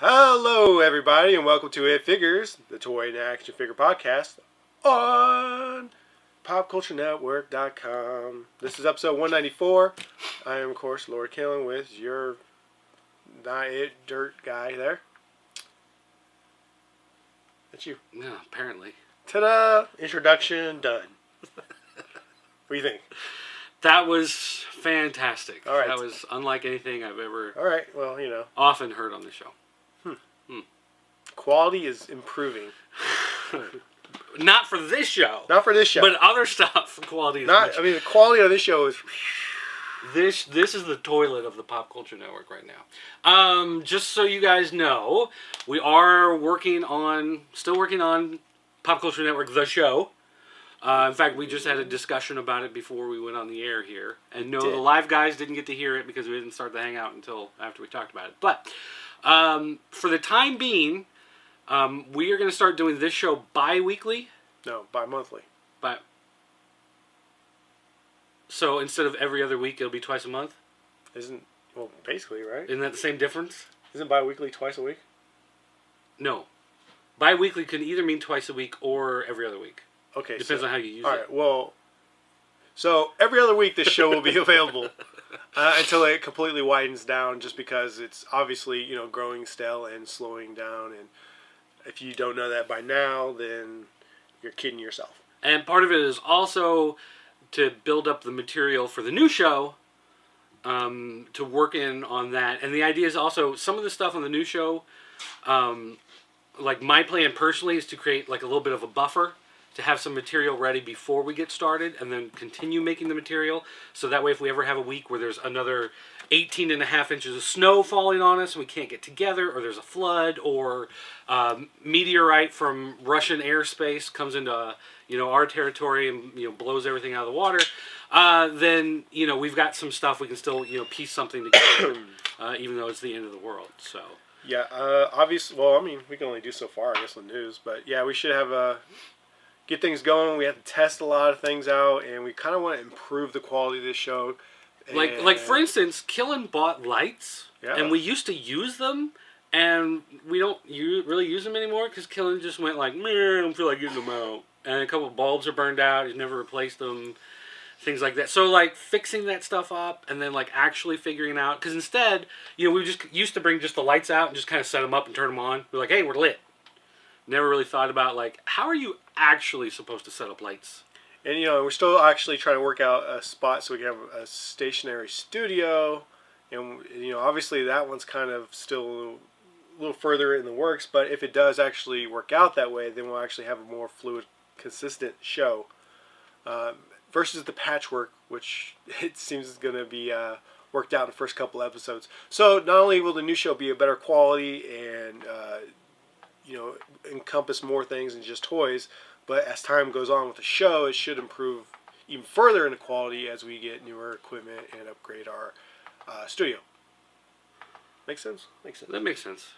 Hello, everybody, and welcome to It Figures, the toy and action figure podcast on PopCultureNetwork.com. This is episode 194. I am, of course, Lord Killen with your not it dirt guy there. That's you. No, apparently. Ta-da! Introduction done. What do you think? That was fantastic. All right. That was unlike anything I've ever All right, well, you know. often heard on the show. Quality is improving. Not for this show. Not for this show. But other stuff, quality is Not. I mean, the quality of this show is... This is the toilet of the Pop Culture Network right now. Just so you guys know, we are still working on Pop Culture Network, the show. In fact, we just had a discussion about it before we went on the air here. And no, the live guys didn't get to hear it because we didn't start the hangout until after we talked about it. But for the time being, we are going to start doing this show bi-weekly. No, bi-monthly. So instead of every other week, it'll be twice a month? Well, basically, right? Isn't that the same difference? Isn't bi-weekly twice a week? No. Bi-weekly can either mean twice a week or every other week. Okay. Depends on how you use it. All right, well, so every other week this show will be available until it completely widens down just because it's obviously, growing stale and slowing down. And if you don't know that by now, then you're kidding yourself. And part of it is also to build up the material for the new show, to work in on that. And the idea is also, some of the stuff on the new show, like my plan personally is to create like a little bit of a buffer to have some material ready before we get started and then continue making the material. So that way if we ever have a week where there's another 18.5 inches of snow falling on us and we can't get together, or there's a flood, or meteorite from Russian airspace comes into our territory and blows everything out of the water, then we've got some stuff we can still piece something together, even though it's the end of the world. So yeah, obviously. Well, I mean, we can only do so far, I guess, with news. But yeah, we should have get things going. We have to test a lot of things out, and we kind of want to improve the quality of this show. Like for instance, Killen bought lights, and we used to use them, and we don't really use them anymore because Killen just went like, "Man, I don't feel like getting them out," and a couple of bulbs are burned out. He's never replaced them, things like that. So like fixing that stuff up, and then like actually figuring out, because instead, we just used to bring just the lights out and just kind of set them up and turn them on. We're like, "Hey, we're lit." Never really thought about like, how are you actually supposed to set up lights? And we're still actually trying to work out a spot so we can have a stationary studio, and obviously that one's kind of still a little further in the works. But if it does actually work out that way, then we'll actually have a more fluid, consistent show versus the patchwork, which it seems is going to be worked out in the first couple episodes. So not only will the new show be a better quality and encompass more things than just toys, but as time goes on with the show, it should improve even further in the quality as we get newer equipment and upgrade our studio. Make sense? Makes sense. That makes sense.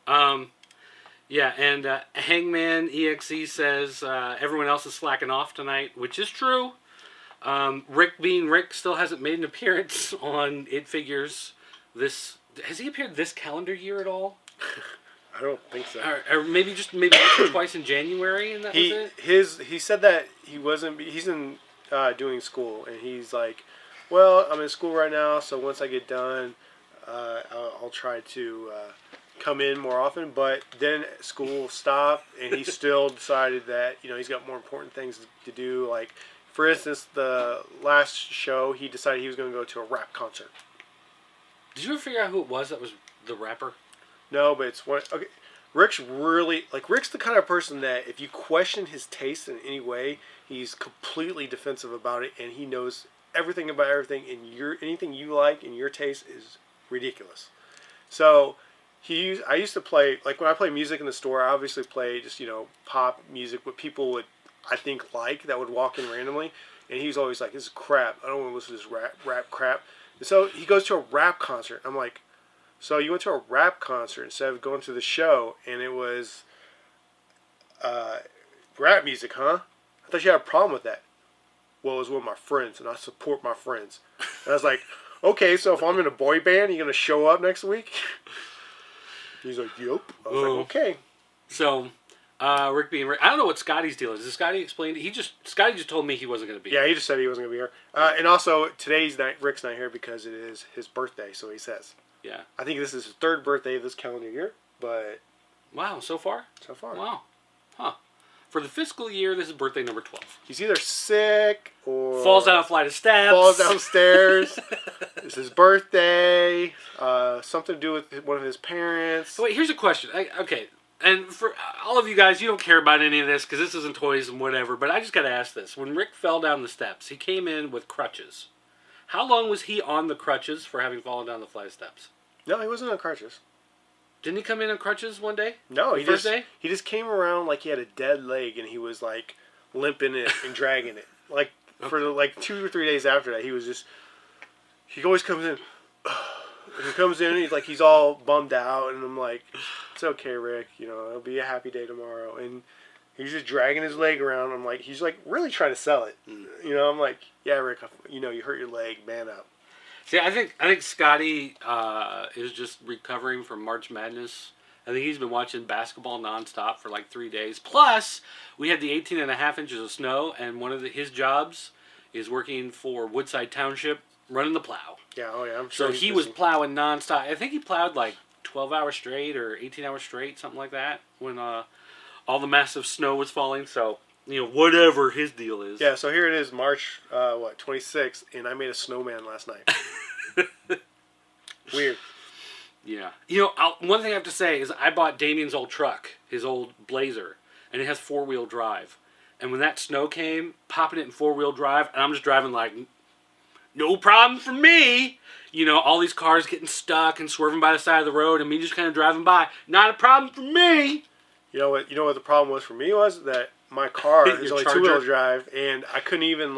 Yeah, and Hangman EXE says everyone else is slacking off tonight, which is true. Rick being Rick still hasn't made an appearance on It Figures this. Has he appeared this calendar year at all? I don't think so. Or maybe once or twice in January, and that was it? He said that he wasn't. He's in doing school, and he's like, well, I'm in school right now, so once I get done, I'll try to come in more often. But then school stopped, and he still decided that he's got more important things to do. Like, for instance, the last show, he decided he was going to go to a rap concert. Did you ever figure out who it was that was the rapper? No, but it's one. Okay, Rick's the kind of person that if you question his taste in any way, he's completely defensive about it, and he knows everything about everything. And anything you like in your taste is ridiculous. So I used to play, like when I play music in the store, I obviously play just pop music, what people would I think that would walk in randomly, and he's always like, "This is crap. I don't want to listen to this rap crap." And so he goes to a rap concert. I'm like, so you went to a rap concert instead of going to the show, and it was rap music, huh? I thought you had a problem with that. Well, it was with my friends, and I support my friends. And I was like, okay, so if I'm in a boy band, are you going to show up next week? He's like, "Yep." I was like, "Okay." So, Rick being Rick, I don't know what Scotty's deal is. Did Scotty explain it? Scotty just told me he wasn't going to be. Yeah, he just said he wasn't going to be here. And also, today's night, Rick's not here because it is his birthday. So he says. Yeah. I think this is his third birthday of this calendar year, but. Wow, so far. Wow, huh? For the fiscal year, this is birthday number 12. He's either sick or falls down a flight of steps. Falls downstairs. It's his birthday. Something to do with one of his parents. Wait, here's a question. Okay, and for all of you guys, you don't care about any of this because this isn't toys and whatever. But I just got to ask this: when Rick fell down the steps, he came in with crutches. How long was he on the crutches for having fallen down the flight of steps? No, he wasn't on crutches. Didn't he come in on crutches one day? No, he just came around like he had a dead leg and he was like limping it and dragging it. Like for like 2 or 3 days after that, he always comes in. He comes in, he's all bummed out, and I'm like, "It's okay, Rick. It'll be a happy day tomorrow." And he's just dragging his leg around. I'm like, he's like really trying to sell it. I'm like, "Yeah, Rick. You hurt your leg. Man up." See, I think Scotty is just recovering from March Madness. I think he's been watching basketball nonstop for like 3 days. Plus, we had the 18.5 inches of snow, and one of his jobs is working for Woodside Township, running the plow. Yeah, oh yeah, I'm sure. So he was plowing nonstop. I think he plowed like 12 hours straight or 18 hours straight, something like that, when all the massive snow was falling. So, whatever his deal is. Yeah, so here it is, March 26th, and I made a snowman last night. Weird. Yeah. One thing I have to say is I bought Damien's old truck, his old Blazer, and it has 4-wheel drive. And when that snow came, popping it in 4-wheel drive, and I'm just driving like, no problem for me. All these cars getting stuck and swerving by the side of the road, and me just kind of driving by. Not a problem for me. You know what the problem was for me was that my car is only Charger? 2-wheel drive, and I couldn't even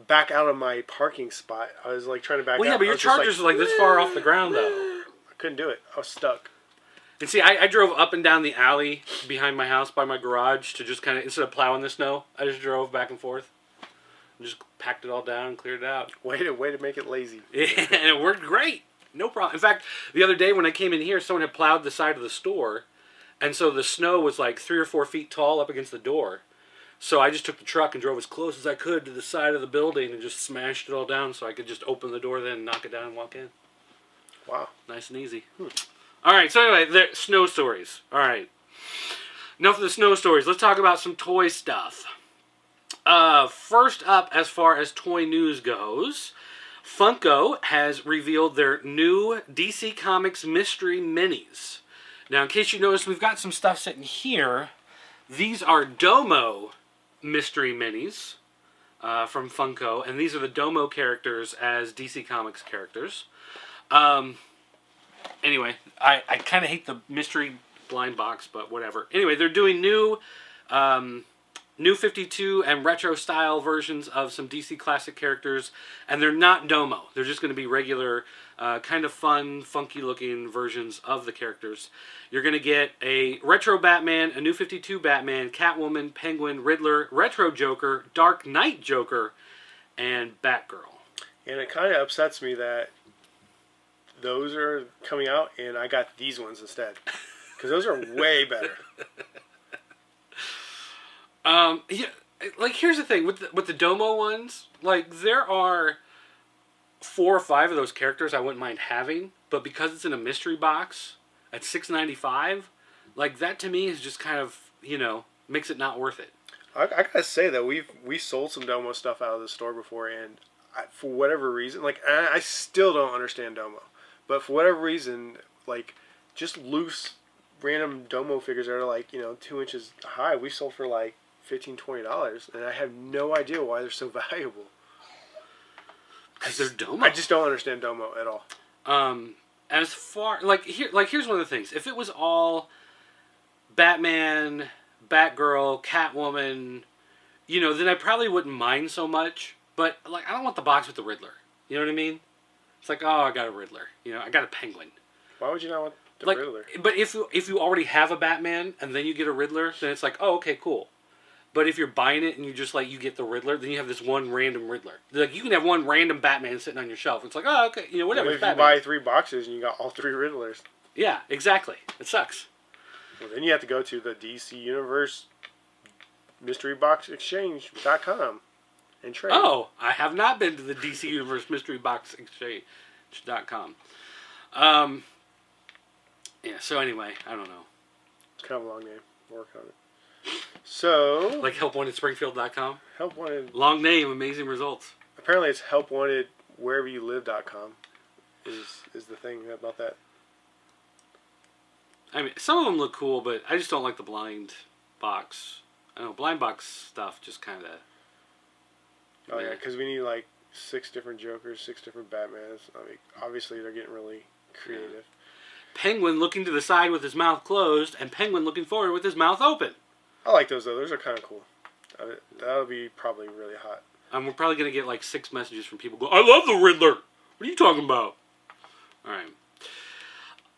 back out of my parking spot. I was trying to back out. Well, yeah, but your Chargers are this far off the ground, though. I couldn't do it. I was stuck. And see, I drove up and down the alley behind my house by my garage to just kind of, instead of plowing the snow, I just drove back and forth. And just packed it all down and cleared it out. Way to make it lazy. Yeah, and it worked great. No problem. In fact, the other day when I came in here, someone had plowed the side of the store. And so the snow was like 3 or 4 feet tall up against the door. So I just took the truck and drove as close as I could to the side of the building and just smashed it all down so I could just open the door then, knock it down, and walk in. Wow. Nice and easy. All right, so anyway, snow stories. All right. Enough of the snow stories. Let's talk about some toy stuff. First up, as far as toy news goes, Funko has revealed their new DC Comics Mystery Minis. Now, in case you noticed, we've got some stuff sitting here. These are Domo Mystery Minis from Funko, and these are the Domo characters as DC Comics characters. Anyway, I kind of hate the mystery blind box, but whatever. Anyway, they're doing new 52 and retro style versions of some DC classic characters, and they're not Domo. They're just going to be regular, kind of fun, funky looking versions of the characters. You're going to get a retro Batman, a new 52 Batman, Catwoman, Penguin, Riddler, retro Joker, Dark Knight Joker, and Batgirl. And it kind of upsets me that those are coming out and I got these ones instead. Because those are way better. Yeah, here's the thing with the Domo ones. There are 4 or 5 of those characters I wouldn't mind having, but because it's in a mystery box at $6.95, that to me is just kind of makes it not worth it. I gotta say that we sold some Domo stuff out of the store before, and for whatever reason, I still don't understand Domo, but for whatever reason, just loose random Domo figures that are 2 inches high, we sold for $15-$20, and I have no idea why they're so valuable. Because they're Domo. I just don't understand Domo at all. As far here's one of the things. If it was all Batman, Batgirl, Catwoman, then I probably wouldn't mind so much. But I don't want the box with the Riddler. You know what I mean? It's I got a Riddler. I got a Penguin. Why would you not want the Riddler? But if you already have a Batman and then you get a Riddler, then it's oh, okay, cool. But if you're buying it and you just you get the Riddler, then you have this one random Riddler. You can have one random Batman sitting on your shelf. It's oh, okay, whatever. If you buy 3 boxes and you got all 3 Riddlers. Yeah, exactly. It sucks. Well, then you have to go to the DC Universe MysteryBoxExchange.com and trade. Oh, I have not been to the DC Universe Mystery Box Exchange.com. Yeah, so anyway, I don't know. It's kind of a long name. Work on it. So... Like helpwantedspringfield.com? Help Wanted... Long name, amazing results. Apparently it's helpwantedwhereveryoulive.com is the thing about that. I mean, some of them look cool, but I just don't like the blind box. I don't know, blind box stuff just kind of... Oh, yeah, because we need like 6 different Jokers, 6 different Batmans. I mean, obviously they're getting really creative. Yeah. Penguin looking to the side with his mouth closed, and Penguin looking forward with his mouth open. I like those, though. Those are kind of cool. That'll be probably really hot. We're probably going to get like 6 messages from people going, I love the Riddler! What are you talking about? Alright.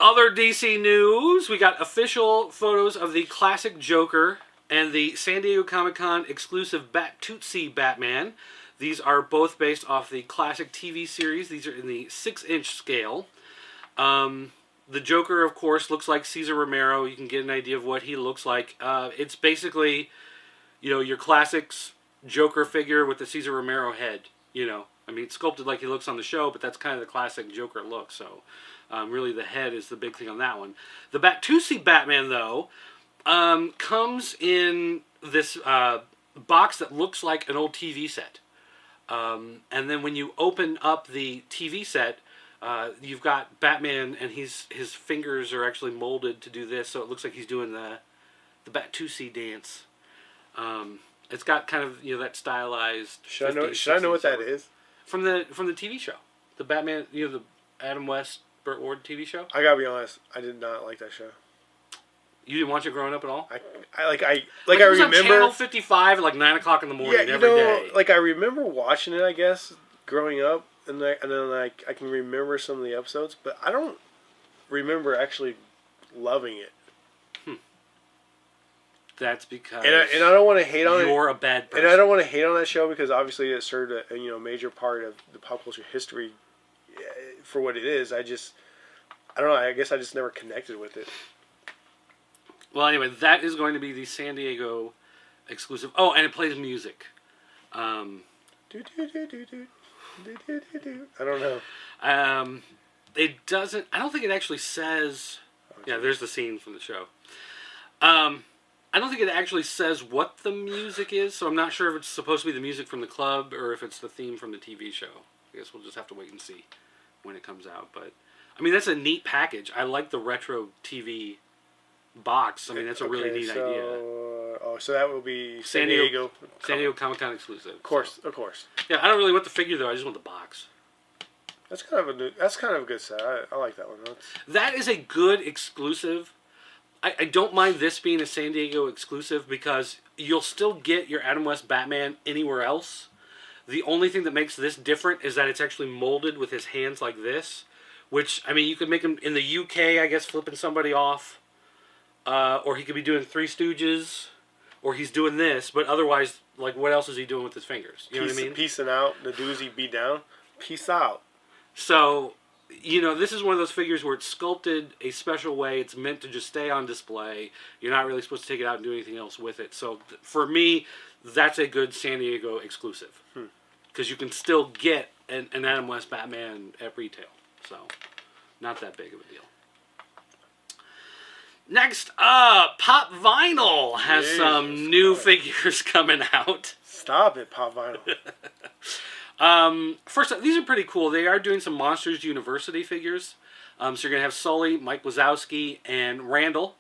Other DC news. We got official photos of the classic Joker and the San Diego Comic-Con exclusive Batusi Batman. These are both based off the classic TV series. These are in the 6-inch scale. The Joker, of course, looks like Cesar Romero. You can get an idea of what he looks like. It's basically, your classics Joker figure with the Cesar Romero head. I mean, it's sculpted like he looks on the show, but that's kind of the classic Joker look. So, really, the head is the big thing on that one. The Batusi Batman, though, comes in this box that looks like an old TV set. And then when you open up the TV set, you've got Batman, and his fingers are actually molded to do this, so it looks like he's doing the Batusi dance. It's got kind of that stylized. Should I know what that is? From the TV show, the Batman, the Adam West, Burt Ward TV show. I gotta be honest, I did not like that show. You didn't watch it growing up at all? I it was remember on Channel 55 at like 9:00 in the morning every day. Like I remember watching it, I guess, growing up. And then I can remember some of the episodes, but I don't remember actually loving it. That's because and I don't want to hate on it. You're a bad person. And I don't want to hate on that show because obviously it served a major part of the pop culture history for what it is. I don't know. I guess I just never connected with it. Well, anyway, that is going to be the San Diego exclusive. Oh, and it plays music. I don't know. It doesn't. I don't think it actually says. Yeah, there's the scene from the show. I don't think it actually says what the music is, so I'm not sure if it's supposed to be the music from the club or if it's the theme from the TV show. I guess we'll just have to wait and see when it comes out. But I mean, that's a neat package. I like the retro TV box. I mean, that's a really neat idea. So that will be San Diego Comic-Con exclusive. Of course. Yeah, I don't really want the figure though. I just want the box. That's kind of a good set. I like that one. That is a good exclusive. I don't mind this being a San Diego exclusive because you'll still get your Adam West Batman anywhere else. The only thing that makes this different is that it's actually molded with his hands like this, which I mean you could make him in the UK, I guess, flipping somebody off, or he could be doing Three Stooges. Or he's doing this, but otherwise, like, what else is he doing with his fingers? You know what I mean? Peacing out, the doozy be down. Peace out. So, this is one of those figures where it's sculpted a special way. It's meant to just stay on display. You're not really supposed to take it out and do anything else with it. So, for me, that's a good San Diego exclusive. Because you can still get an Adam West Batman at retail. So, not that big of a deal. Next up, Pop Vinyl has some new figures coming out. Stop it, Pop Vinyl. First up, these are pretty cool. They are doing some Monsters University figures. So you're going to have Sully, Mike Wazowski, and Randall.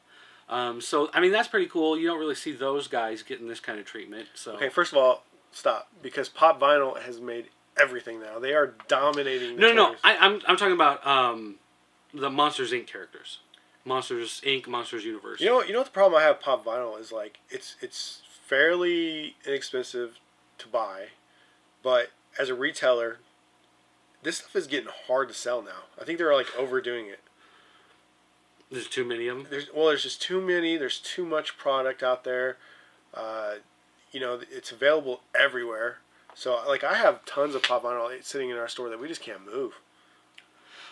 So, I mean, that's pretty cool. You don't really see those guys getting this kind of treatment. So. Okay, first of all, stop. Because Pop Vinyl has made everything now. They are dominating the No. I'm talking about the Monsters, Inc. characters. Monsters Inc., Monsters University. You know what the problem I have with Pop Vinyl is, like, it's fairly inexpensive to buy, but as a retailer, this stuff is getting hard to sell now. I think they're, like, overdoing it. There's too many of them? There's just too many. There's too much product out there. It's available everywhere. So, like, I have tons of Pop Vinyl sitting in our store that we just can't move.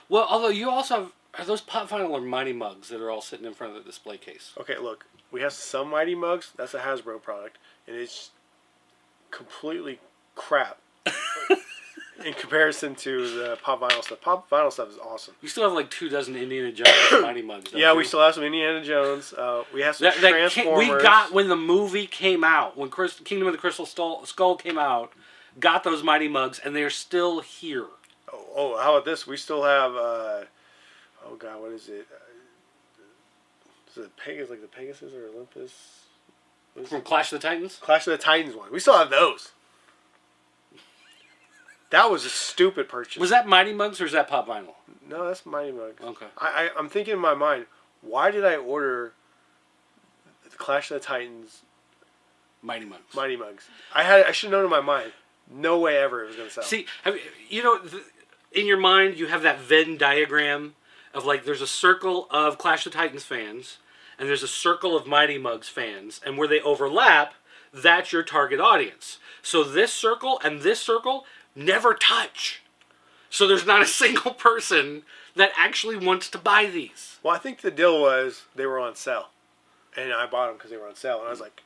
Well, although you also have Are those Pop Vinyl or Mighty Mugs that are all sitting in front of the display case? Okay, look, we have some Mighty Mugs. That's a Hasbro product, and it's completely crap in comparison to the Pop Vinyl stuff. Pop Vinyl stuff is awesome. You still have like 24 Indiana Jones Mighty Mugs. Yeah, you? we still have some Indiana Jones. We have some Transformers. We got when the movie came out, when Kingdom of the Crystal Skull came out, got those Mighty Mugs, and they're still here. Oh, how about this? We still have. Oh God, what is it? Is it Pegasus, like the Pegasus or Olympus? From Clash of the Titans? Clash of the Titans one. We still have those. That was a stupid purchase. Was that Mighty Mugs or is that Pop Vinyl? No, that's Mighty Mugs. Okay. I'm thinking in my mind, why did I order the Clash of the Titans Mighty Mugs? Mighty Mugs. I should have known in my mind. No way ever it was going to sell. See, in your mind, you have that Venn diagram of like there's a circle of Clash of the Titans fans, and there's a circle of Mighty Mugs fans, and where they overlap, that's your target audience. So this circle and this circle never touch. So there's not a single person that actually wants to buy these. Well, I think the deal was they were on sale, and I bought them because they were on sale, and I was like,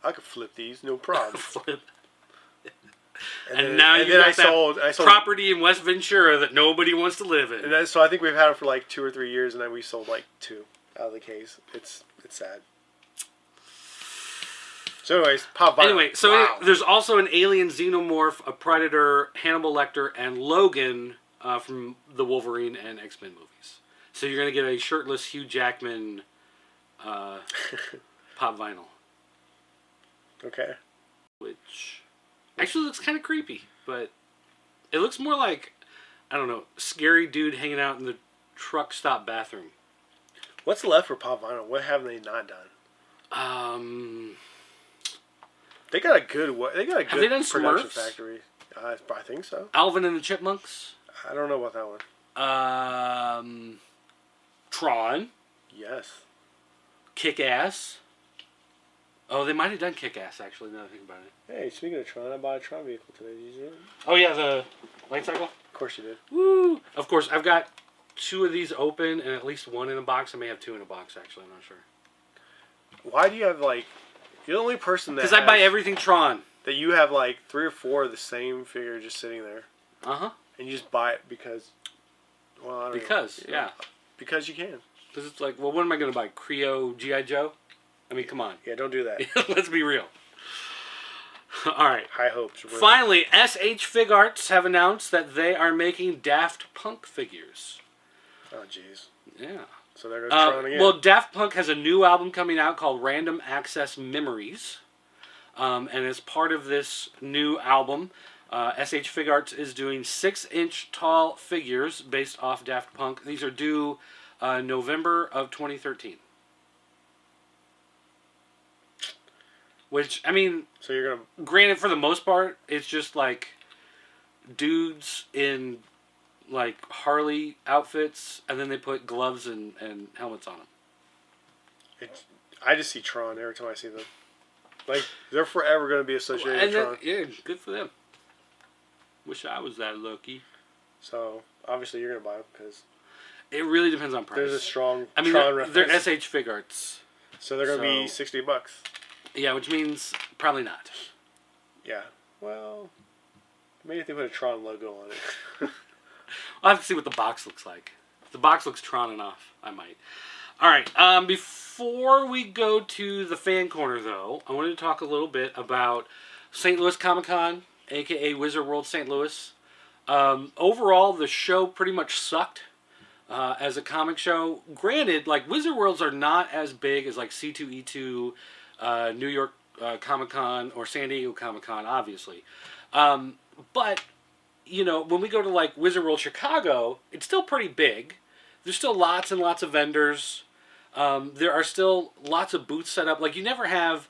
I could flip these, no problem. And now you got that property in West Ventura that nobody wants to live in. And so I think we've had it for like 2 or 3 years, and then we sold like 2 out of the case. It's sad. So anyways, Pop Vinyl. Anyway, so there's also an Alien Xenomorph, a Predator, Hannibal Lecter, and Logan from the Wolverine and X-Men movies. So you're going to get a shirtless Hugh Jackman Pop Vinyl. Okay. Which actually looks kind of creepy, but it looks more like, I don't know, scary dude hanging out in the truck stop bathroom. What's left for Pop Vinyl? What have they not done? They got a good production Smurfs? factory. I think so. Alvin and the Chipmunks. I don't know about that one. Tron. Yes. Kick-Ass. Oh, they might have done Kick-Ass, actually, now that I think about it. Hey, speaking of Tron, I bought a Tron vehicle today. Did you see it? Oh, yeah, the light cycle? Of course you did. Woo! Of course, I've got 2 of these open and at least 1 in a box. I may have 2 in a box, actually. I'm not sure. Why do you have, like... You're the only person that because I buy everything Tron. That you have, like, 3 or 4 of the same figure just sitting there. Uh-huh. And you just buy it because... Well, I don't know. Yeah. Because you can. Because it's like, well, what am I going to buy? Creo G.I. Joe? I mean, come on. Yeah, don't do that. Let's be real. All right. High hopes. Finally, SH Figuarts have announced that they are making Daft Punk figures. Oh, jeez. Yeah. So they're going to Tron again. Well, Daft Punk has a new album coming out called Random Access Memories. And as part of this new album, SH Figuarts is doing 6-inch tall figures based off Daft Punk. These are due November of 2013. Which, I mean, so you're gonna... Granted, for the most part, it's just like dudes in like Harley outfits, and then they put gloves and helmets on them. I just see Tron every time I see them. Like, they're forever going to be associated with Tron. Yeah, good for them. Wish I was that lucky. So, obviously you're going to buy them, because... It really depends on price. There's a strong Tron reference. They're SH Figuarts. So they're going to be $60. Yeah, which means probably not. Yeah. Well, maybe if they put a Tron logo on it. I'll have to see what the box looks like. If the box looks Tron enough, I might. All right. Before we go to the fan corner, though, I wanted to talk a little bit about St. Louis Comic Con, a.k.a. Wizard World St. Louis. Overall, the show pretty much sucked as a comic show. Granted, like, Wizard Worlds are not as big as, like, C2E2, New York Comic Con, or San Diego Comic Con, obviously. But, you know, when we go to, like, Wizard World Chicago, it's still pretty big. There's still lots and lots of vendors. There are still lots of booths set up. Like, you never have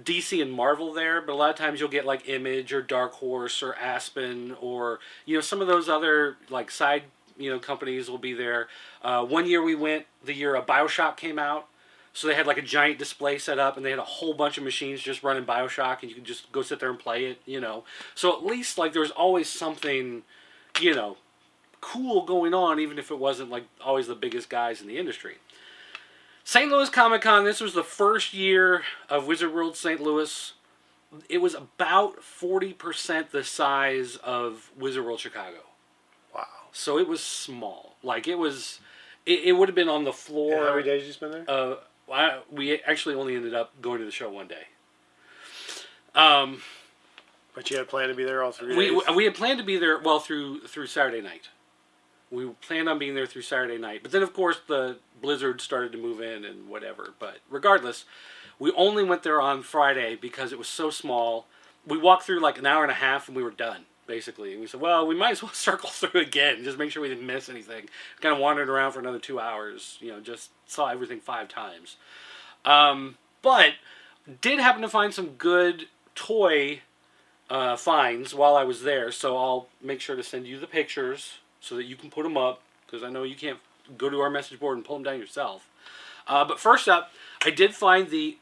DC and Marvel there, but a lot of times you'll get, like, Image or Dark Horse or Aspen or, you know, some of those other, like, side, you know, companies will be there. One year we went, the year BioShock came out. So they had like a giant display set up, and they had a whole bunch of machines just running BioShock, and you could just go sit there and play it, you know. So at least like there was always something, you know, cool going on, even if it wasn't like always the biggest guys in the industry. St. Louis Comic Con, this was the first year of Wizard World St. Louis. It was about 40% the size of Wizard World Chicago. Wow. So it was small. Like it was, it would have been on the floor. And how many days did you spend there? We actually only ended up going to the show one day. But you had planned to be there all 3 days? We had planned to be there, well, through Saturday night. We planned on being there through Saturday night. But then, of course, the blizzard started to move in and whatever. But regardless, we only went there on Friday because it was so small. We walked through like an hour and a half and we were done, basically. And we said, well, we might as well circle through again, just make sure we didn't miss anything. Kind of wandered around for another 2 hours, just saw everything 5 times. But did happen to find some good toy finds while I was there, so I'll make sure to send you the pictures so that you can put them up, because I know you can't go to our message board and pull them down yourself. But first up, I did find the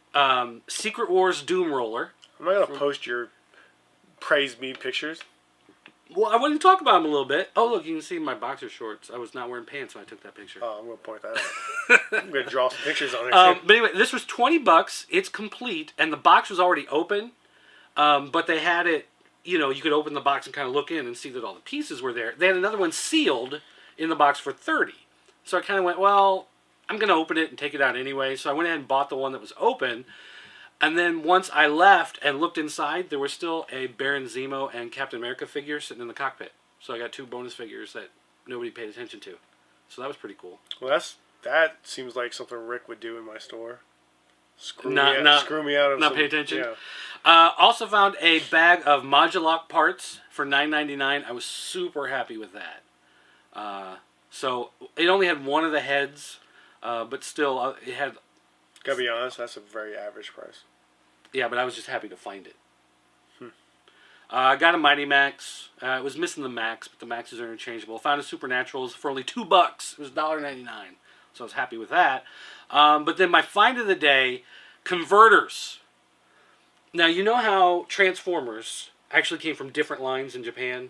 Secret Wars Doom Roller. I'm not going to post your praise me pictures. Well, I want to talk about them a little bit. Oh, look, you can see my boxer shorts. I was not wearing pants when I took that picture. Oh, I'm going to point that out. I'm going to draw some pictures on it. But anyway, this was $20. It's complete, and the box was already open. But they had it, you could open the box and kind of look in and see that all the pieces were there. They had another one sealed in the box for $30. So I kind of went, well, I'm going to open it and take it out anyway. So I went ahead and bought the one that was open. And then once I left and looked inside, there was still a Baron Zemo and Captain America figure sitting in the cockpit. So I got 2 bonus figures that nobody paid attention to. So that was pretty cool. Well, that seems like something Rick would do in my store. Screw me out of not pay attention. Yeah. Also found a bag of Modulock parts for $9.99. I was super happy with that. So it only had one of the heads, but still it had. Gotta be honest, that's a very average price. Yeah, but I was just happy to find it. I got a Mighty Max. It was missing the Max, but the Maxes are interchangeable. Found a Supernaturals for only $2. It was $1.99, so I was happy with that. But then my find of the day, converters. Now, you know how Transformers actually came from different lines in Japan,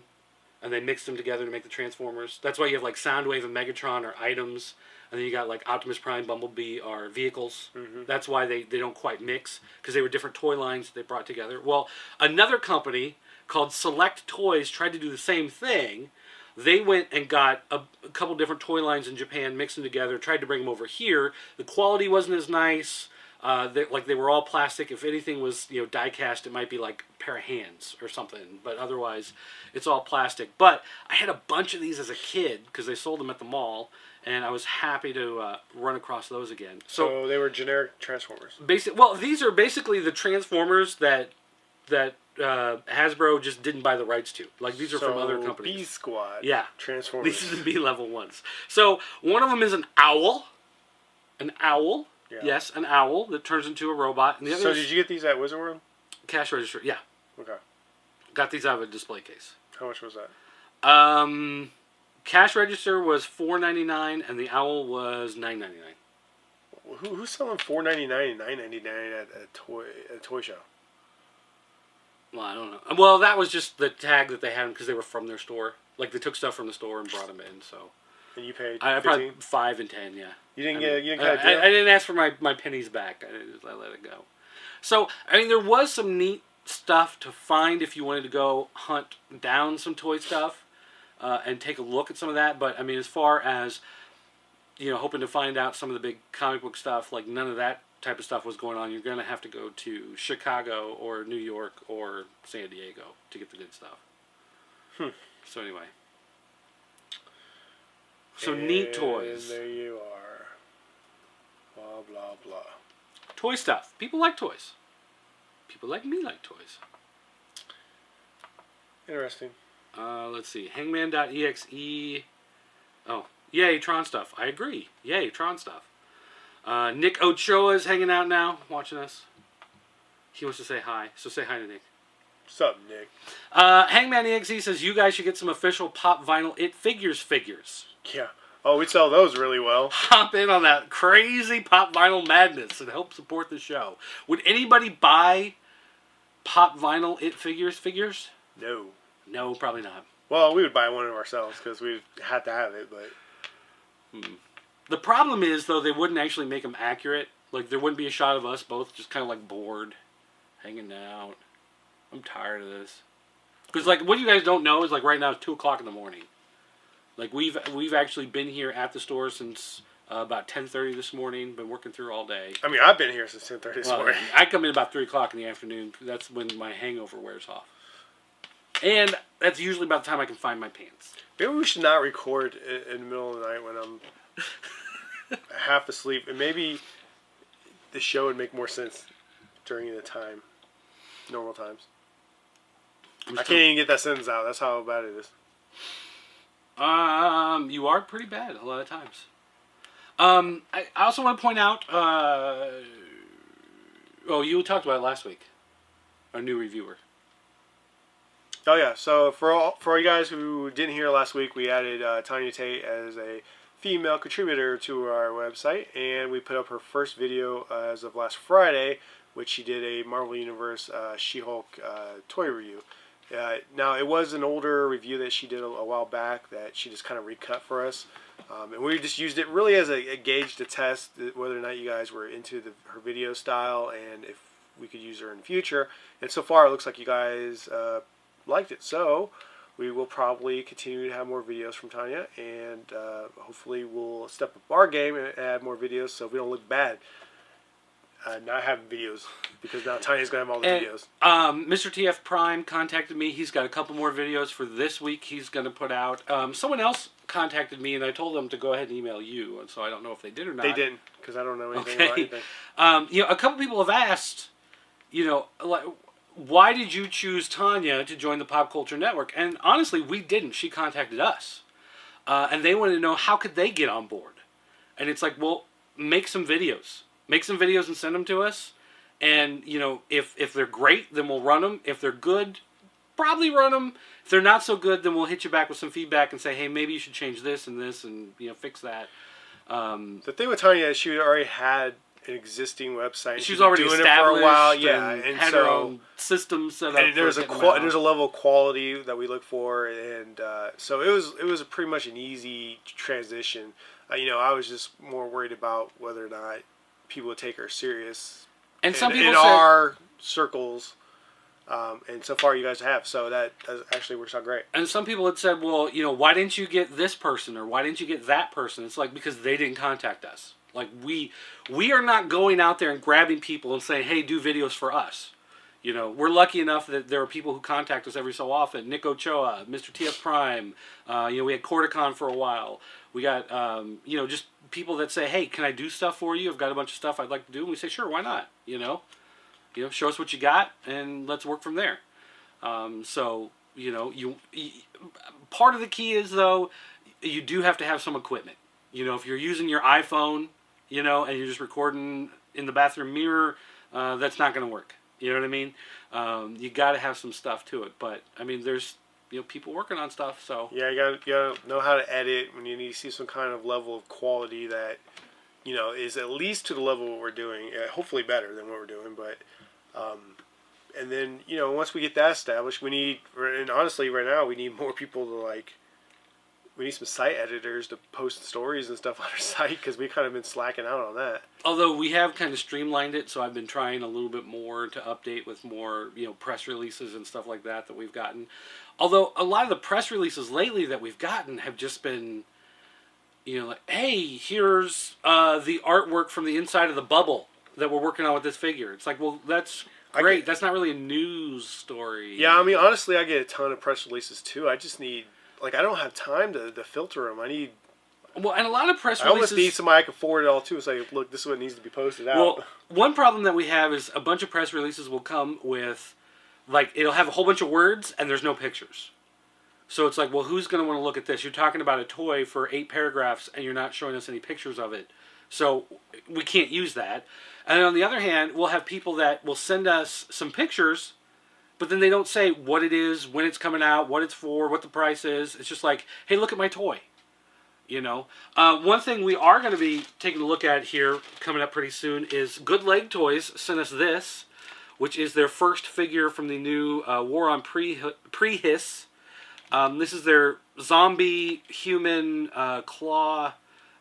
and they mixed them together to make the Transformers? That's why you have like Soundwave and Megatron are items, and then you got like Optimus Prime, Bumblebee are vehicles. Mm-hmm. That's why they don't quite mix, because they were different toy lines that they brought together. Well, another company called Select Toys tried to do the same thing. They went and got a couple different toy lines in Japan, mixed them together, tried to bring them over here. The quality wasn't as nice. They were all plastic. If anything was die cast, it might be like a pair of hands or something. But otherwise, it's all plastic. But I had a bunch of these as a kid because they sold them at the mall, and I was happy to run across those again. So they were generic Transformers. These are basically the Transformers that Hasbro just didn't buy the rights to. Like, these are from other companies. B Squad. Yeah. Transformers. These are the B-level ones. So, one of them is an owl. An owl. Yeah. Yes, an owl that turns into a robot. And the other so, did you get these at Wizard World? Cash register, yeah. Okay. Got these out of a display case. How much was that? Cash register was $4.99, and the owl was $9.99. Who's selling $4.99 and $9.99 at a toy show? Well, I don't know. Well, that was just the tag that they had because they were from their store. Like, they took stuff from the store and brought them in, so. And you paid I probably 5 and 10, yeah. You didn't get a deal? I didn't ask for my pennies back. I let it go. So, I mean, there was some neat stuff to find if you wanted to go hunt down some toy stuff and take a look at some of that. But, I mean, as far as, hoping to find out some of the big comic book stuff, like none of that type of stuff was going on. You're going to have to go to Chicago or New York or San Diego to get the good stuff. So anyway. So neat toys. There you are. Blah, blah, blah. Toy stuff. People like toys. People like me like toys. Interesting. Let's see. Hangman.exe. Oh, yay, Tron stuff. I agree. Yay, Tron stuff. Nick Ochoa is hanging out now, watching us. He wants to say hi, so say hi to Nick. What's up, Nick? Hangman EXE says you guys should get some official Pop Vinyl It figures. Yeah. Oh, we sell those really well. Hop in on that crazy Pop Vinyl madness and help support the show. Would anybody buy Pop Vinyl It figures? No. No, probably not. Well, we would buy one of ourselves because we had to have it, but... The problem is, though, they wouldn't actually make them accurate. Like, there wouldn't be a shot of us both just kind of, like, bored, hanging out. I'm tired of this. Because, like, what you guys don't know is, like, right now it's 2 o'clock in the morning. Like, we've actually been here at the store since about 10:30 this morning. Been working through all day. I mean, I've been here since 10:30 this morning. I come in about 3 o'clock in the afternoon. That's when my hangover wears off. And that's usually about the time I can find my pants. Maybe we should not record in the middle of the night when I'm half asleep. And maybe the show would make more sense during the time. Normal times. I can't even get that sentence out. That's how bad it is. You are pretty bad a lot of times. I also want to point out, you talked about it last week. Our new reviewer. Oh yeah, so for all you guys who didn't hear last week, we added Tanya Tate as a female contributor to our website, and we put up her first video as of last Friday, which she did a Marvel Universe She-Hulk toy review. Now, it was an older review that she did a while back that she just kind of recut for us. And we just used it really as a gauge to test whether or not you guys were into her video style and if we could use her in the future. And so far, it looks like you guys liked it. So we will probably continue to have more videos from Tanya, and hopefully we'll step up our game and add more videos so we don't look bad. Not having videos, because now Tanya's going to have all the videos. Mr. TF Prime contacted me. He's got a couple more videos for this week he's going to put out. Someone else contacted me, and I told them to go ahead and email you, and so I don't know if they did or not. They didn't, because I don't know anything about anything. A couple people have asked, like, why did you choose Tanya to join the Pop Culture Network? And honestly, we didn't. She contacted us. And they wanted to know how could they get on board. And it's like, well, make some videos. Make some videos and send them to us. And, if they're great, then we'll run them. If they're good, probably run them. If they're not so good, then we'll hit you back with some feedback and say, hey, maybe you should change this and this and, fix that. The thing with Tanya is she already had an existing website. She's already doing established it for a while, and had her own system set up. And there's a level of quality that we look for, and so it was pretty much an easy transition. I was just more worried about whether or not people would take her serious, and some people in our circles. And so far you guys have, so that actually works out great. And some people had said, well, why didn't you get this person or why didn't you get that person? It's like, because they didn't contact us. Like, we are not going out there and grabbing people and saying, hey, do videos for us. We're lucky enough that there are people who contact us every so often. Nick Ochoa, Mr. TF Prime, we had Corticon for a while. We got, just people that say, hey, can I do stuff for you? I've got a bunch of stuff I'd like to do. And we say, sure, why not? Show us what you got and let's work from there. You part of the key is, though, you do have to have some equipment. If you're using your iPhone, and you're just recording in the bathroom mirror, that's not going to work. You know what I mean? You got to have some stuff to it. But, I mean, there's, people working on stuff, so. Yeah, you gotta know how to edit when you need to see some kind of level of quality that, is at least to the level of what we're doing. Hopefully better than what we're doing, but, and then, once we get that established, and honestly, right now, we need more people to, we need some site editors to post stories and stuff on our site, because we've kind of been slacking out on that. Although we have kind of streamlined it, so I've been trying a little bit more to update with more, press releases and stuff like that we've gotten. Although a lot of the press releases lately that we've gotten have just been, like, hey, here's the artwork from the inside of the bubble that we're working on with this figure. It's like, well, that's great. That's not really a news story. Yeah, I mean, honestly, I get a ton of press releases, too. I just need... I don't have time to filter them. And a lot of press releases... I almost need somebody I can forward it all to. Say, look, this is what needs to be posted out. Well, one problem that we have is a bunch of press releases will come with, it'll have a whole bunch of words and there's no pictures. So it's like, well, who's going to want to look at this? You're talking about a toy for 8 paragraphs and you're not showing us any pictures of it. So we can't use that. And on the other hand, we'll have people that will send us some pictures, but then they don't say what it is, when it's coming out, what it's for, what the price is. It's just like, hey, look at my toy. One thing we are going to be taking a look at here coming up pretty soon is Good Leg Toys sent us this, which is their first figure from the new War on Prehiss This is their zombie human claw.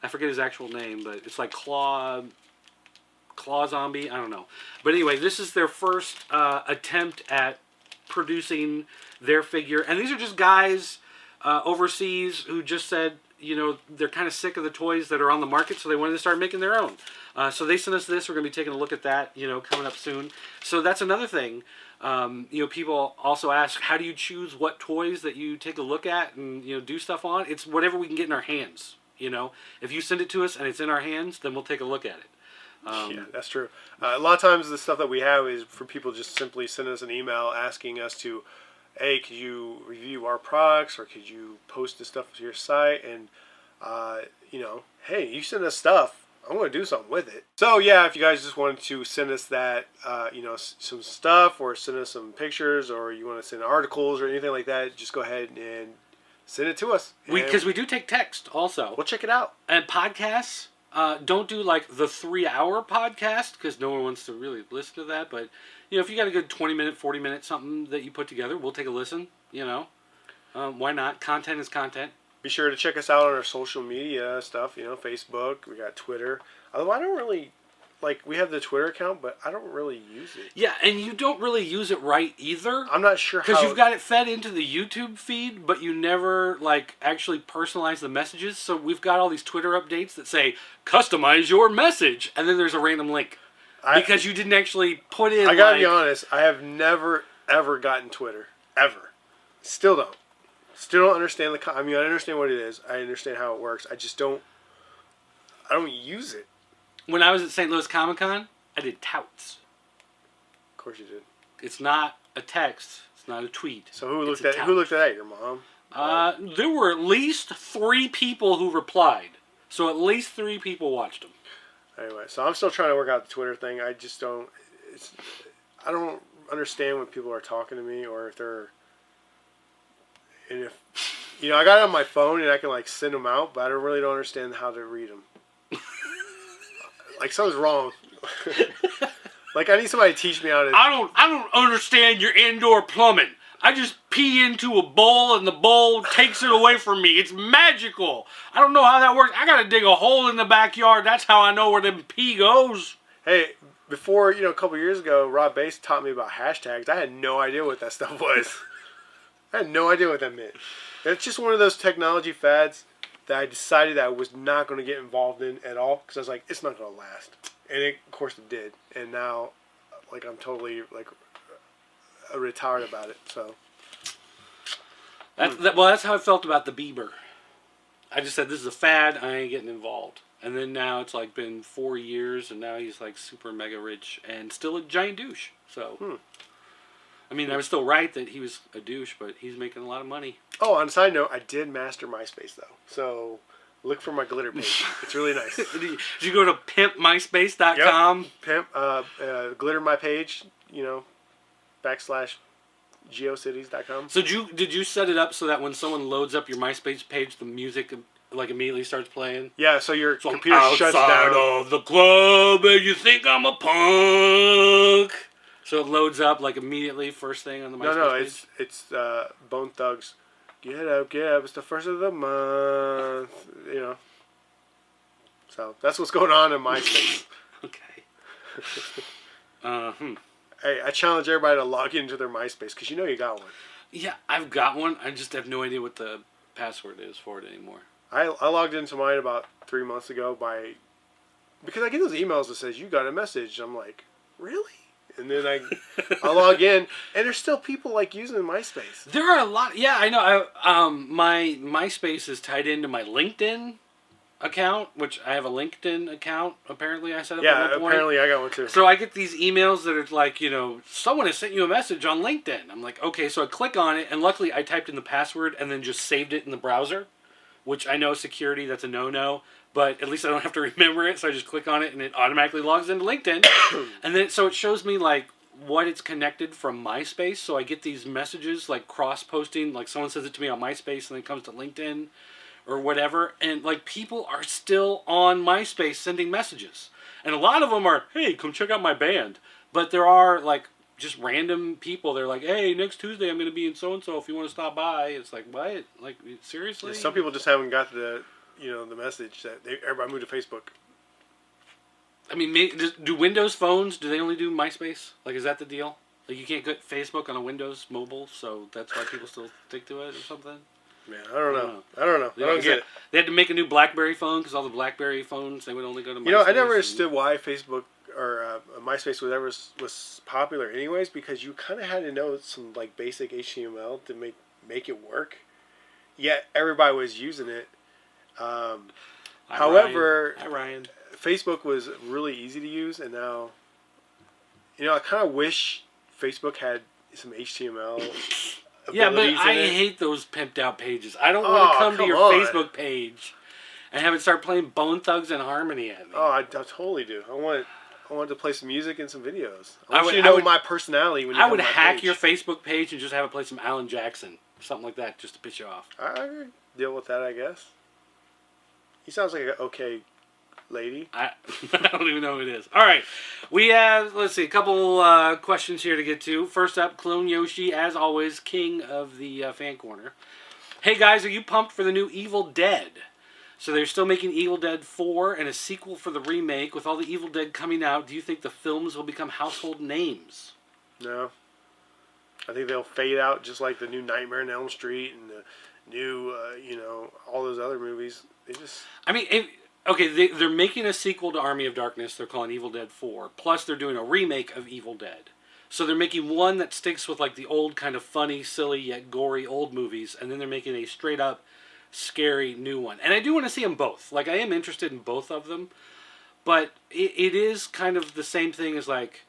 I forget his actual name, but it's like claw zombie. I don't know. But anyway, this is their first attempt at producing their figure, and these are just guys overseas who just said, they're kind of sick of the toys that are on the market, so they wanted to start making their own. So they sent us this. We're going to be taking a look at that, coming up soon. So that's another thing. People also ask, how do you choose what toys that you take a look at and, do stuff on? It's whatever we can get in our hands, If you send it to us and it's in our hands, then we'll take a look at it. Yeah, that's true. A lot of times the stuff that we have is for people just simply send us an email asking us to, hey, could you review our products or could you post this stuff to your site? And, hey, you send us stuff. I want to do something with it. So, yeah, if you guys just wanted to send us that, some stuff or send us some pictures or you want to send articles or anything like that, just go ahead and send it to us. Because we do take text also. We'll check it out. And podcasts. Don't do like the 3-hour podcast because no one wants to really listen to that. But, if you got a good 20-minute, 40-minute something that you put together, we'll take a listen, Why not? Content is content. Be sure to check us out on our social media stuff, Facebook, we got Twitter. Although I don't really, we have the Twitter account, but I don't really use it. Yeah, and you don't really use it right either. I'm not sure how. Because you've got it fed into the YouTube feed, but you never, actually personalize the messages. So we've got all these Twitter updates that say, customize your message, and then there's a random link. Because you didn't actually put in, I gotta be honest, I have never, ever gotten Twitter. Ever. Still don't. Still don't understand I understand what it is. I understand how it works. I don't use it. When I was at St. Louis Comic Con, I did touts. Of course you did. It's not a text. It's not a tweet. So who looked at that? Your mom? There were at least 3 people who replied. So at least 3 people watched them. Anyway, so I'm still trying to work out the Twitter thing. I just don't. I don't understand when people are talking to me or if they're. And if, I got it on my phone and I can send them out, but I really don't understand how to read them. Something's wrong. I need somebody to teach me how to. I don't understand your indoor plumbing. I just pee into a bowl and the bowl takes it away from me. It's magical. I don't know how that works. I gotta dig a hole in the backyard. That's how I know where the pee goes. Hey, before, a couple years ago, Rob Bass taught me about hashtags. I had no idea what that stuff was. I had no idea what that meant. It's just one of those technology fads that I decided that I was not going to get involved in at all because I was like, it's not going to last. And of course it did. And now, I'm totally, retired about it. So. That's how I felt about the Bieber. I just said, this is a fad. I ain't getting involved. And then now it's been 4 years and now he's super mega rich and still a giant douche. So. I was still right that he was a douche, but he's making a lot of money. Oh, on a side note, I did master MySpace, though. So, look for my glitter page. It's really nice. Did you go to pimpmyspace.com? Yep. Pimp, glitter my page, /geocities.com. So, did you set it up so that when someone loads up your MySpace page, the music, immediately starts playing? Yeah, so your computer shuts down. Outside of the club, and you think I'm a punk. So it loads up immediately, first thing on the MySpace page? It's Bone Thugs. Get up, it's the first of the month, So that's what's going on in MySpace. Okay. Hey, I challenge everybody to log into their MySpace because you got one. Yeah, I've got one. I just have no idea what the password is for it anymore. I logged into mine about 3 months ago because I get those emails that says you got a message. I'm like, really? And then I log in, and there's still people using MySpace. There are a lot. Yeah, I know. My MySpace is tied into my LinkedIn account, which I have a LinkedIn account. Apparently, I set up. Yeah, apparently I got one too. So I get these emails that are someone has sent you a message on LinkedIn. I'm like, okay, so I click on it, and luckily I typed in the password and then just saved it in the browser, which I know security, that's a no-no. But at least I don't have to remember it, so I just click on it and it automatically logs into LinkedIn. And then so it shows me what it's connected from MySpace. So I get these messages cross-posting, someone says it to me on MySpace and then it comes to LinkedIn or whatever. And people are still on MySpace sending messages. And a lot of them are, hey, come check out my band. But there are just random people. They're like, hey, next Tuesday I'm going to be in so-and-so if you want to stop by. It's like, what? Like, seriously? Some people just haven't got the message that everybody moved to Facebook. I mean, do Windows phones, do they only do MySpace? Like, is that the deal? Like, you can't get Facebook on a Windows mobile, so that's why people still stick to it or something? Man, I don't know. I don't get it. They had to make a new BlackBerry phone because all the BlackBerry phones, they would only go to MySpace. You know, I never understood why Facebook or MySpace was popular anyways, because you kind of had to know some like basic HTML to make it work. Yet everybody was using it. However, Hi, Ryan. Facebook was really easy to use, and now, I kind of wish Facebook had some HTML. Yeah, but I hate those pimped out pages. I don't want to come to your Facebook page and have it start playing Bone Thugs and Harmony at me. Oh, I totally do. I want to play some music and some videos. I want you to know my personality when you come to my page. I would hack your Facebook page and just have it play some Alan Jackson, something like that, just to piss you off. I could deal with that, I guess. He sounds like an okay lady. I don't even know who it is. All right. We have, let's see, a couple questions here to get to. First up, Clone Yoshi, as always, king of the fan corner. Hey, guys, are you pumped for the new Evil Dead? So they're still making Evil Dead 4 and a sequel for the remake. With all the Evil Dead coming out, do you think the films will become household names? No. I think they'll fade out just like the new Nightmare on Elm Street and the new, all those other movies. They just... I mean, they're making a sequel to Army of Darkness. They're calling Evil Dead 4. Plus, they're doing a remake of Evil Dead. So they're making one that sticks with like the old kind of funny, silly, yet gory old movies. And then they're making a straight-up scary new one. And I do want to see them both. Like, I am interested in both of them. But it is kind of the same thing as like,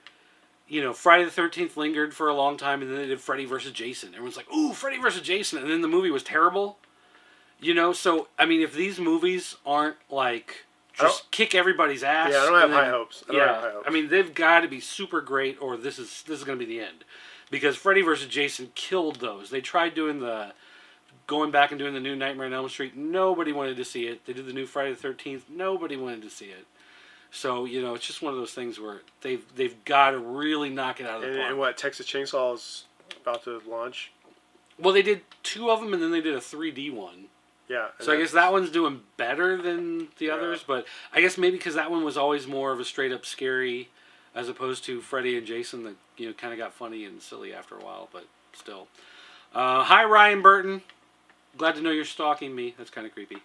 Friday the 13th lingered for a long time. And then they did Freddy vs. Jason. Everyone's like, ooh, Freddy vs. Jason. And then the movie was terrible. So, I mean, if these movies aren't, like, just kick everybody's ass... Yeah, I don't have high hopes. I mean, they've got to be super great, or this is going to be the end. Because Freddy vs. Jason killed those. They tried going back and doing the new Nightmare on Elm Street. Nobody wanted to see it. They did the new Friday the 13th. Nobody wanted to see it. So, it's just one of those things where they've got to really knock it out of the park. And what, Texas Chainsaw is about to launch? Well, they did 2 of them, and then they did a 3D one. Yeah. So I guess that one's doing better than the others, but I guess maybe because that one was always more of a straight up scary, as opposed to Freddy and Jason that kind of got funny and silly after a while, but still. Hi Ryan Burton, glad to know you're stalking me. That's kind of creepy.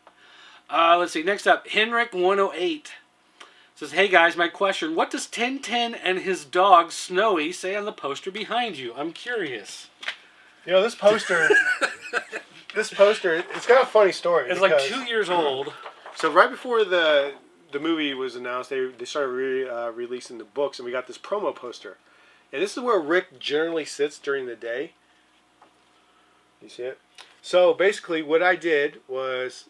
Let's see. Next up, Henrik108 says, "Hey guys, my question: what does 1010 and his dog Snowy say on the poster behind you? I'm curious." This poster. This poster, it's got a funny story. It's like 2 years old. So right before the movie was announced, they started releasing the books, and we got this promo poster. And this is where Rick generally sits during the day. You see it? So basically what I did was,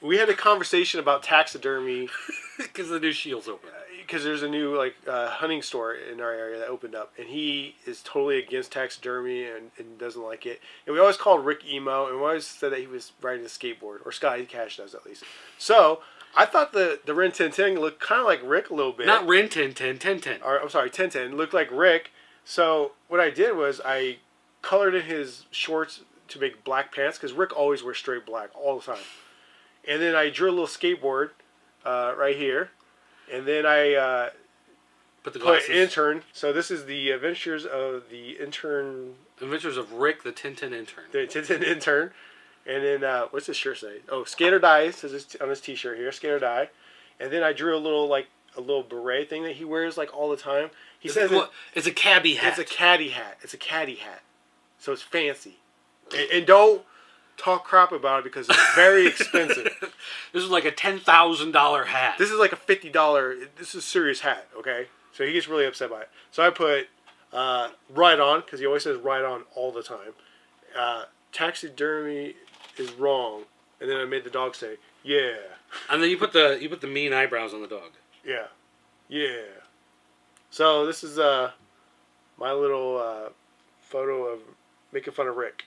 we had a conversation about taxidermy. Because the new Shield's open. Because there's a new hunting store in our area that opened up, and he is totally against taxidermy and doesn't like it. And we always called Rick emo, and we always said that he was riding a skateboard, or Scotty Cash does at least. So I thought the Rin Tin Tin looked kind of like Rick a little bit. Not Rin Tin Tin, 1010. Or I'm sorry, 1010 looked like Rick. So what I did was I colored in his shorts to make black pants, because Rick always wears straight black all the time. And then I drew a little skateboard right here. And then I put intern. So this is the Adventures of the Intern. Adventures of Rick, the Tintin Intern. The Tintin Intern. And then, what's this shirt say? Oh, Skate or Die, says on his t-shirt here, Skate or Die. And then I drew a little beret thing that he wears all the time. He says it's a cabbie hat. It's a caddy hat. It's a caddy hat. So it's fancy. And don't talk crap about it, because it's very expensive. This is like a $10,000 hat. This is like a $50. This is a serious hat, okay? So he gets really upset by it. So I put right on, because he always says right on all the time. Taxidermy is wrong. And then I made the dog say, yeah. And then you put the mean eyebrows on the dog. Yeah. Yeah. So this is my little photo of making fun of Rick.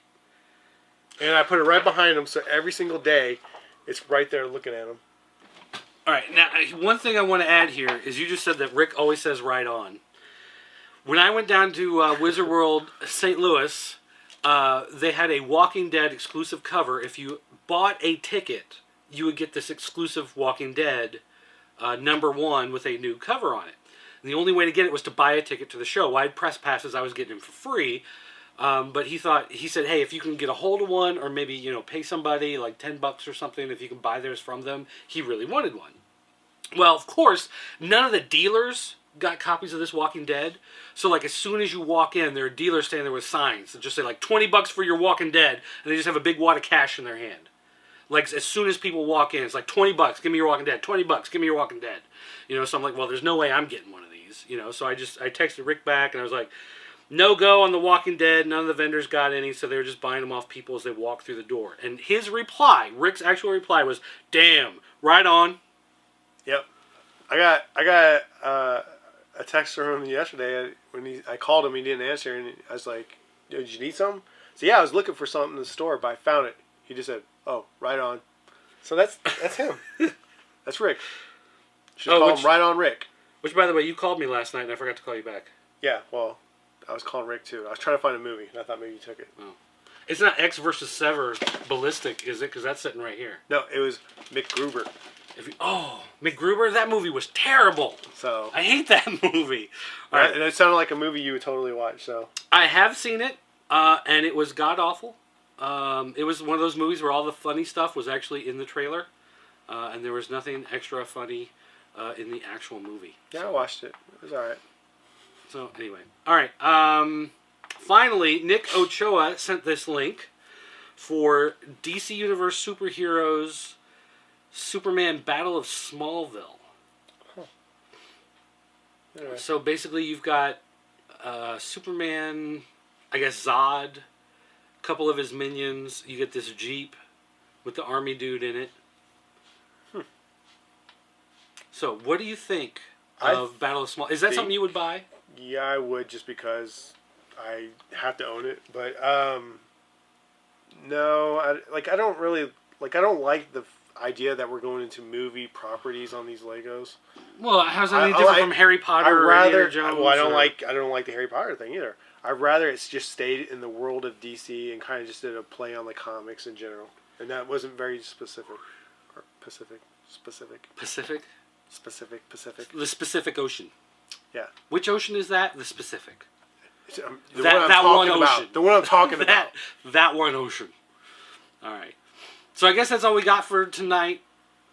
And I put it right behind him, so every single day, it's right there looking at him. All right, now one thing I want to add here is you just said that Rick always says right on. When I went down to Wizard World St. Louis, they had a Walking Dead exclusive cover. If you bought a ticket, you would get this exclusive Walking Dead #1 with a new cover on it. And the only way to get it was to buy a ticket to the show. Well, I had press passes. I was getting them for free. But he said, hey, if you can get a hold of one, or maybe, pay somebody like $10 or something, if you can buy theirs from them, he really wanted one. Well, of course, none of the dealers got copies of this Walking Dead. So, like, as soon as you walk in, there are dealers standing there with signs that just say, like, $20 for your Walking Dead, and they just have a big wad of cash in their hand. Like, as soon as people walk in, it's like, $20, give me your Walking Dead, $20, give me your Walking Dead. So I'm like, well, there's no way I'm getting one of these, so I texted Rick back, and I was like, no go on the Walking Dead. None of the vendors got any, so they were just buying them off people as they walked through the door. And his reply, Rick's actual reply, was, "Damn, right on." Yep, I got a text from him yesterday when I called him. He didn't answer, and I was like, "Did you need something?" So yeah, I was looking for something in the store, but I found it. He just said, "Oh, right on." So that's him. That's Rick. Should call him Right On Rick. Which, by the way, you called me last night, and I forgot to call you back. Yeah, well, I was calling Rick too. I was trying to find a movie, and I thought maybe you took it. Oh. It's not X versus Sever Ballistic, is it? Because that's sitting right here. No, it was McGruber. McGruber? That movie was terrible. So I hate that movie. Right. And it sounded like a movie you would totally watch. So I have seen it, and it was god-awful. It was one of those movies where all the funny stuff was actually in the trailer, and there was nothing extra funny in the actual movie. Yeah, I watched it. It was all right. So, anyway. All right. Finally, Nick Ochoa sent this link for DC Universe Superheroes Superman Battle of Smallville. Huh. Anyway. So, basically, you've got Superman, I guess Zod, a couple of his minions. You get this Jeep with the army dude in it. So, what do you think of Battle of Smallville? Is that something you would buy? Yeah, I would, just because I have to own it. But no, I don't like the idea that we're going into movie properties on these Legos. Well, how's that any different from Harry Potter or Indiana Jones? Well, I don't like the Harry Potter thing either. I'd rather it's just stayed in the world of DC and kind of just did a play on the comics in general, and that wasn't very specific. Or Pacific. The Pacific Ocean. Yeah. Which ocean is that? The Pacific. That one ocean. The one I'm talking about. That one ocean. All right. So I guess that's all we got for tonight.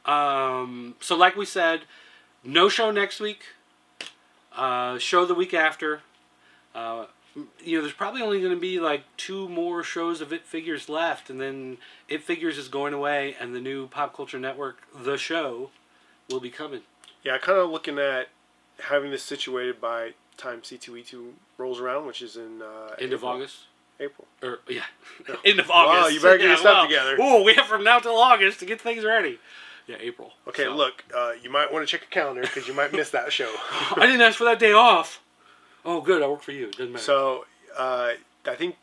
So like we said, no show next week. Show the week after. There's probably only going to be like 2 more shows of It Figures left, and then It Figures is going away, and the new Pop Culture Network, The Show, will be coming. Yeah, kind of looking at having this situated by time C2E2 rolls around, which is in end of August. April. End of August. Wow, you better get your stuff together. Oh, we have from now till August to get things ready. Yeah, April. Okay, so. Look, you might want to check your calendar because you might miss that show. I didn't ask for that day off. Oh, good. I work for you. Doesn't matter. So, I think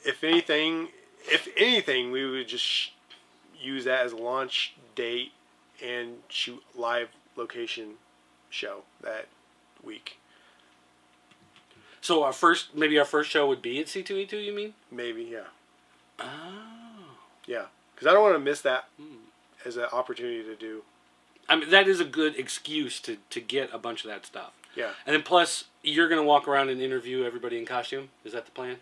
if anything, we would just use that as a launch date and shoot live location show that week. So our first show would be at C2E2, you mean? Maybe, yeah. Oh. Yeah, because I don't want to miss that as an opportunity to do. I mean, that is a good excuse to get a bunch of that stuff. Yeah. And then plus, you're going to walk around and interview everybody in costume? Is that the plan?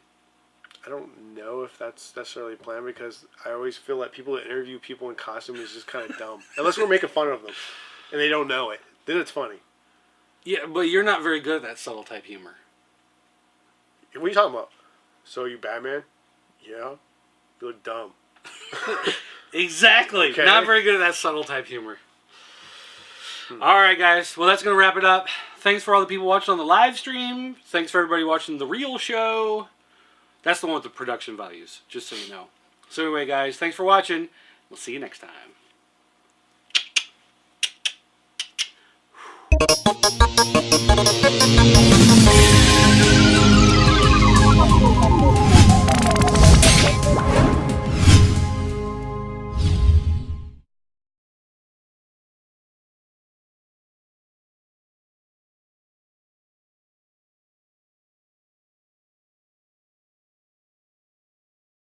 I don't know if that's necessarily a plan, because I always feel like people that interview people in costume is just kind of dumb. Unless we're making fun of them and they don't know it. Then it's funny. Yeah, but you're not very good at that subtle type humor. What are you talking about? So you Batman? Yeah. You look dumb. Exactly. Okay. Not very good at that subtle type humor. All right, guys. Well, that's going to wrap it up. Thanks for all the people watching on the live stream. Thanks for everybody watching the real show. That's the one with the production values, just so you know. So anyway, guys, thanks for watching. We'll see you next time.